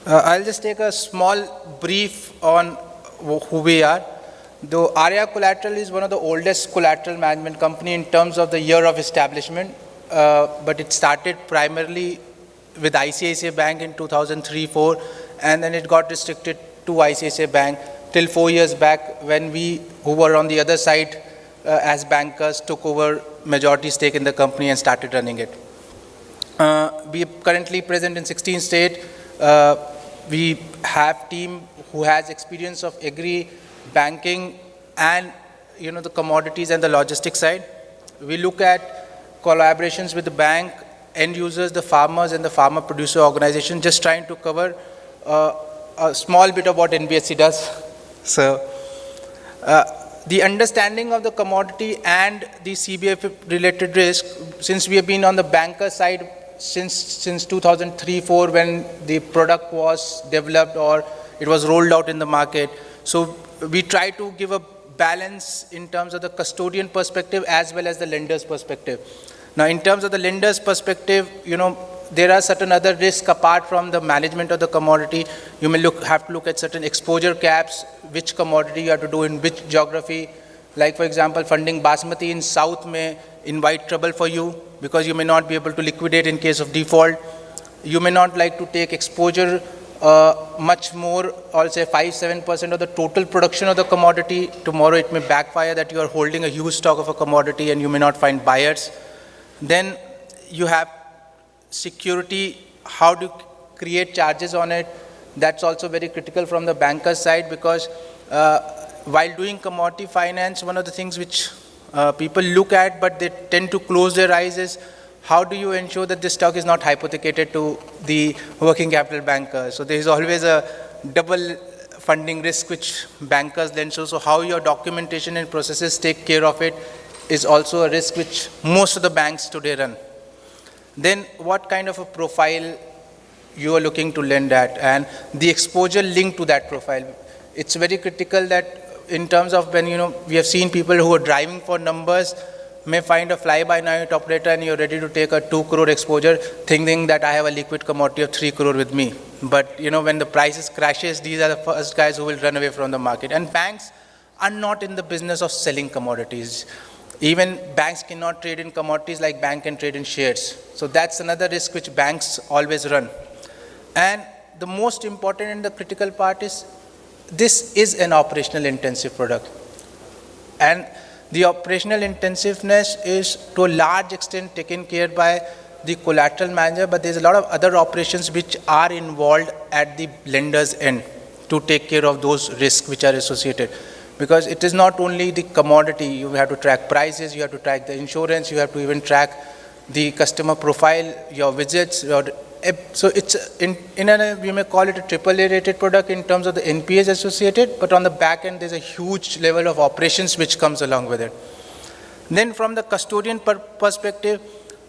I'll just take a small brief on who we are. Though Arya Collateral is one of the oldest collateral management company in terms of the year of establishment, but it started primarily with ICICI Bank in 2003-04, and then it got restricted to ICICI Bank till 4 years back when we, who were on the other side as bankers, took over majority stake in the company and started running it. We are currently present in 16 states. We have team who has experience of agri, banking, and the commodities and the logistics side. We look at collaborations with the bank, end users, the farmers, and the farmer producer organization, just trying to cover a small bit of what NBSC does. So the understanding of the commodity and the CBF related risk, since we have been on the banker side since 2003-04 when the product was developed or it was rolled out in the market. So we try to give a balance in terms of the custodian perspective as well as the lender's perspective. Now, in terms of the lender's perspective, there are certain other risks apart from the management of the commodity. You may have to look at certain exposure caps, which commodity you have to do in which geography. Like, for example, funding basmati in south may invite trouble for you because you may not be able to liquidate in case of default. You may not like to take exposure much more, or say 5-7% of the total production of the commodity. Tomorrow it may backfire that you are holding a huge stock of a commodity and you may not find buyers. Then you have security, how to create charges on it. That's also very critical from the banker's side, because while doing commodity finance, one of the things which people look at but they tend to close their eyes is how do you ensure that this stock is not hypothecated to the working capital banker. So there is always a double funding risk which bankers then show. So how your documentation and processes take care of it is also a risk which most of the banks today run. Then what kind of a profile you are looking to lend at and the exposure linked to that profile. It's very critical that in terms of when, we have seen people who are driving for numbers may find a fly-by-night operator and you're ready to take a 2 crore exposure thinking that I have a liquid commodity of 3 crore with me. But, when the prices crashes, these are the first guys who will run away from the market. And banks are not in the business of selling commodities. Even banks cannot trade in commodities like bank can trade in shares. So that's another risk which banks always run. And the most important and the critical part is this is an operational intensive product. And the operational intensiveness is to a large extent taken care by the collateral manager, but there's a lot of other operations which are involved at the lender's end to take care of those risks which are associated. Because it is not only the commodity, you have to track prices, you have to track the insurance, you have to even track the customer profile, your visits, so it's we may call it a AAA rated product in terms of the NPAs associated, but on the back end there's a huge level of operations which comes along with it. Then from the custodian perspective,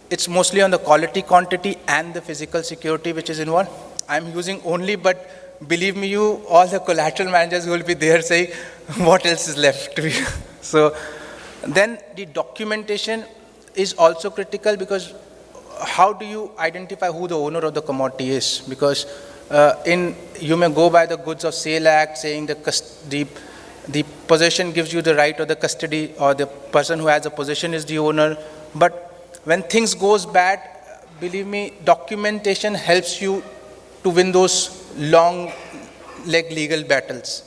it's mostly on the quality, quantity and the physical security which is involved. I'm using only, but believe me, all the collateral managers will be there saying what else is left to be. So then the documentation is also critical, because how do you identify who the owner of the commodity is? Because you may go by the Goods of Sale Act saying the possession gives you the right of the custody, or the person who has the possession is the owner. But when things goes bad, believe me, documentation helps you to win those long leg legal battles.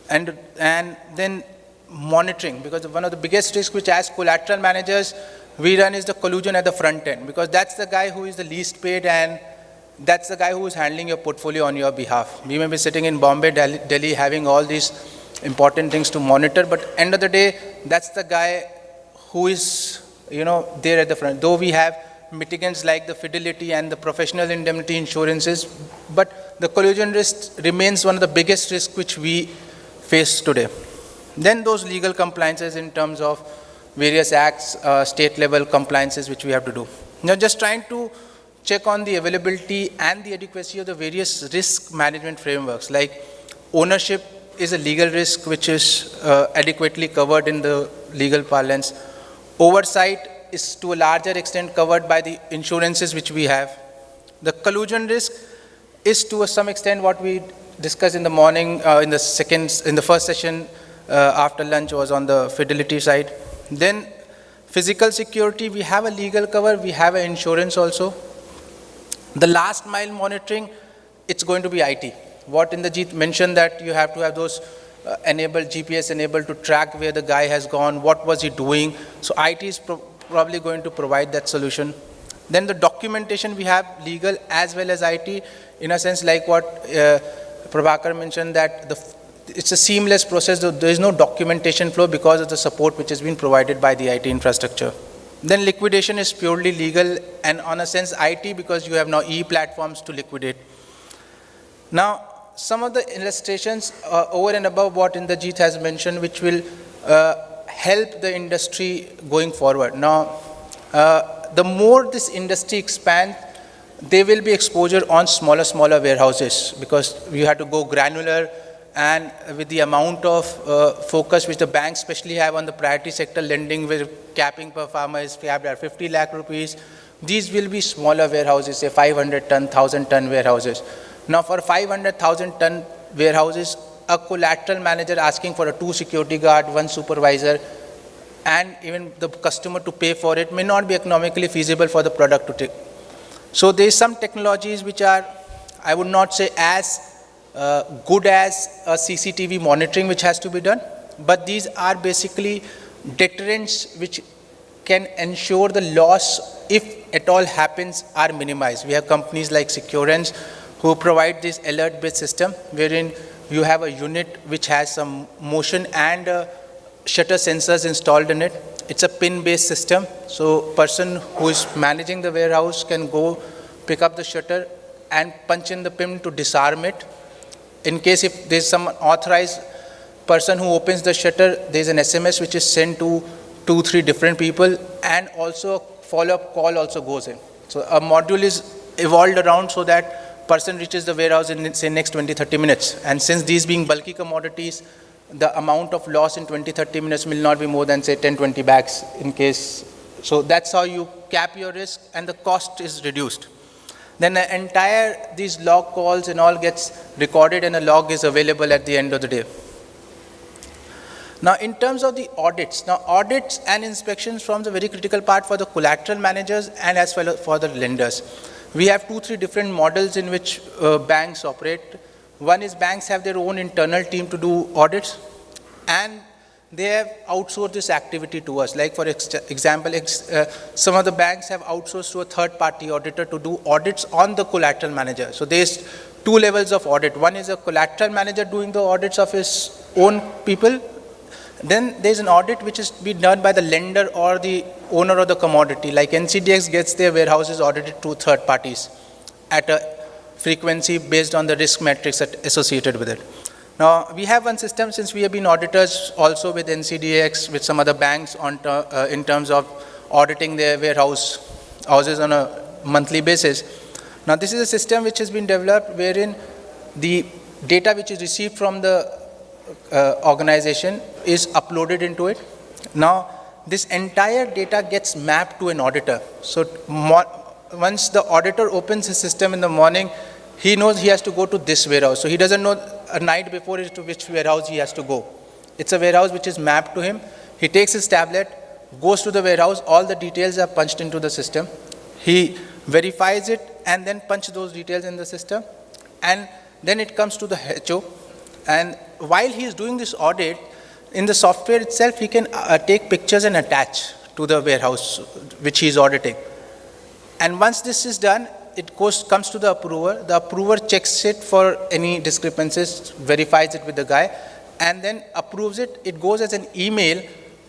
And then monitoring, because one of the biggest risks which as collateral managers we run is the collusion at the front end, because that's the guy who is the least paid and that's the guy who is handling your portfolio on your behalf. We may be sitting in Bombay, Delhi having all these important things to monitor, but end of the day, that's the guy who is there at the front. Though we have mitigants like the fidelity and the professional indemnity insurances, but the collusion risk remains one of the biggest risks which we face today. Then those legal compliances in terms of various acts, state level compliances which we have to do. Now just trying to check on the availability and the adequacy of the various risk management frameworks. Like ownership is a legal risk which is adequately covered in the legal parlance. Oversight is to a larger extent covered by the insurances which we have. The collusion risk is to some extent what we discussed in the morning, in the first session after lunch was on the fidelity side. Then physical security, we have a legal cover, we have an insurance also. The last mile monitoring, it's going to be IT. What Indrajit mentioned that you have to have those enabled, GPS enabled to track where the guy has gone, what was he doing. So IT is probably going to provide that solution. Then the documentation, we have legal as well as IT, in a sense like what Prabhakar mentioned, that it's a seamless process. There is no documentation flow because of the support which has been provided by the IT infrastructure. Then liquidation is purely legal and on a sense IT, because you have now e-platforms to liquidate. Now, some of the illustrations over and above what Indrajit has mentioned, which will help the industry going forward. Now, the more this industry expands, there will be exposure on smaller warehouses, because you have to go granular, and with the amount of focus which the banks especially have on the priority sector lending, where capping per farmer is capped at 50 lakh rupees, these will be smaller warehouses, say 500 ton, 1000 ton warehouses. Now for 500,000 ton warehouses, a collateral manager asking for a 2 security guard, 1 supervisor, and even the customer to pay for it may not be economically feasible for the product to take. So there is some technologies which are, I would not say as good as a CCTV monitoring which has to be done, but these are basically deterrents which can ensure the loss, if at all happens, are minimized. We have companies like Securance who provide this alert-based system, wherein you have a unit which has some motion and shutter sensors installed in it. It's a pin-based system, so person who is managing the warehouse can go pick up the shutter and punch in the pin to disarm it. In case if there's some authorized person who opens the shutter, there's an SMS which is sent to 2-3 different people, and also a follow-up call also goes in. So a module is evolved around so that person reaches the warehouse in, say, next 20-30 minutes. And since these being bulky commodities, the amount of loss in 20-30 minutes will not be more than, say, 10-20 bags in case. So that's how you cap your risk, and the cost is reduced. Then the entire, these log calls and all gets recorded, and a log is available at the end of the day. Now, in terms of the audits, now audits and inspections forms a very critical part for the collateral managers and as well as for the lenders. We have 2-3 different models in which banks operate. One is banks have their own internal team to do audits, and they have outsourced this activity to us. Like for example, some of the banks have outsourced to a third-party auditor to do audits on the collateral manager. So there's 2 levels of audit. One is a collateral manager doing the audits of his own people. Then there's an audit which is being done by the lender or the owner of the commodity. Like NCDX gets their warehouses audited to third parties at a frequency based on the risk metrics associated with it. Now, we have one system, since we have been auditors also with NCDX, with some other banks in terms of auditing their warehouses on a monthly basis. Now, this is a system which has been developed wherein the data which is received from the organization is uploaded into it. Now, this entire data gets mapped to an auditor. So, once the auditor opens his system in the morning, he knows he has to go to this warehouse. So he doesn't know a night before as to which warehouse he has to go. It's a warehouse which is mapped to him. He takes his tablet, goes to the warehouse, all the details are punched into the system. He verifies it and then punches those details in the system. And then it comes to the HO. And while he is doing this audit, in the software itself, he can take pictures and attach to the warehouse which he is auditing. And once this is done, it comes to the approver. The approver checks it for any discrepancies, verifies it with the guy, and then approves it. It goes as an email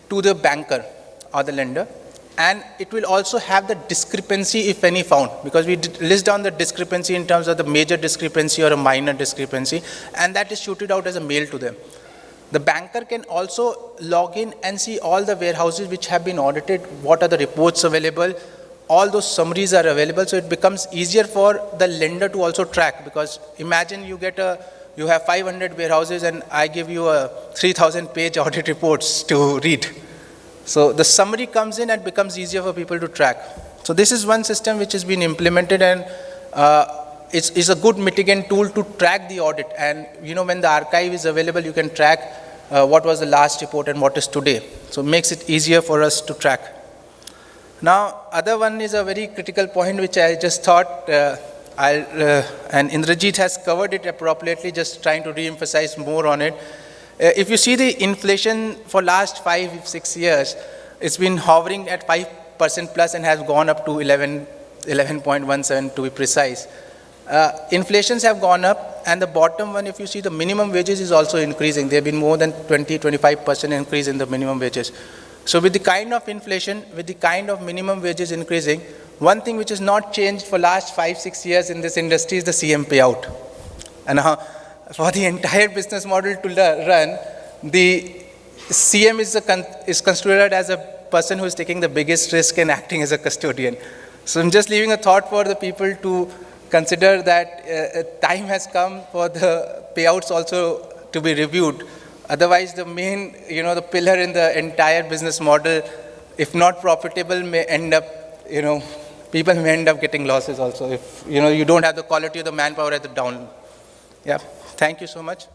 to the banker or the lender, and it will also have the discrepancy, if any, found, because we list down the discrepancy in terms of the major discrepancy or a minor discrepancy, and that is shooted out as a mail to them. The banker can also log in and see all the warehouses which have been audited, what are the reports available. All those summaries are available, so it becomes easier for the lender to also track, because imagine you have 500 warehouses and I give you a 3,000 page audit reports to read. So the summary comes in and becomes easier for people to track. So this is one system which has been implemented, and is a good mitigant tool to track the audit. And when the archive is available, you can track what was the last report and what is today. So it makes it easier for us to track. Now, other one is a very critical point which I just thought and Indrajit has covered it appropriately, just trying to re-emphasize more on it. If you see the inflation for last 5-6 years, it's been hovering at 5% plus and has gone up to 11.17 to be precise. Inflations have gone up, and the bottom one, if you see, the minimum wages is also increasing. There have been more than 20-25% increase in the minimum wages. So with the kind of inflation, with the kind of minimum wages increasing, one thing which has not changed for last 5-6 years in this industry is the CM payout. And for the entire business model to run, the CM is considered as a person who is taking the biggest risk and acting as a custodian. So I'm just leaving a thought for the people to consider that time has come for the payouts also to be reviewed. Otherwise, the main, the pillar in the entire business model, if not profitable, may end up, people may end up getting losses also if, you don't have the quality of the manpower at the down. Yeah, thank you so much.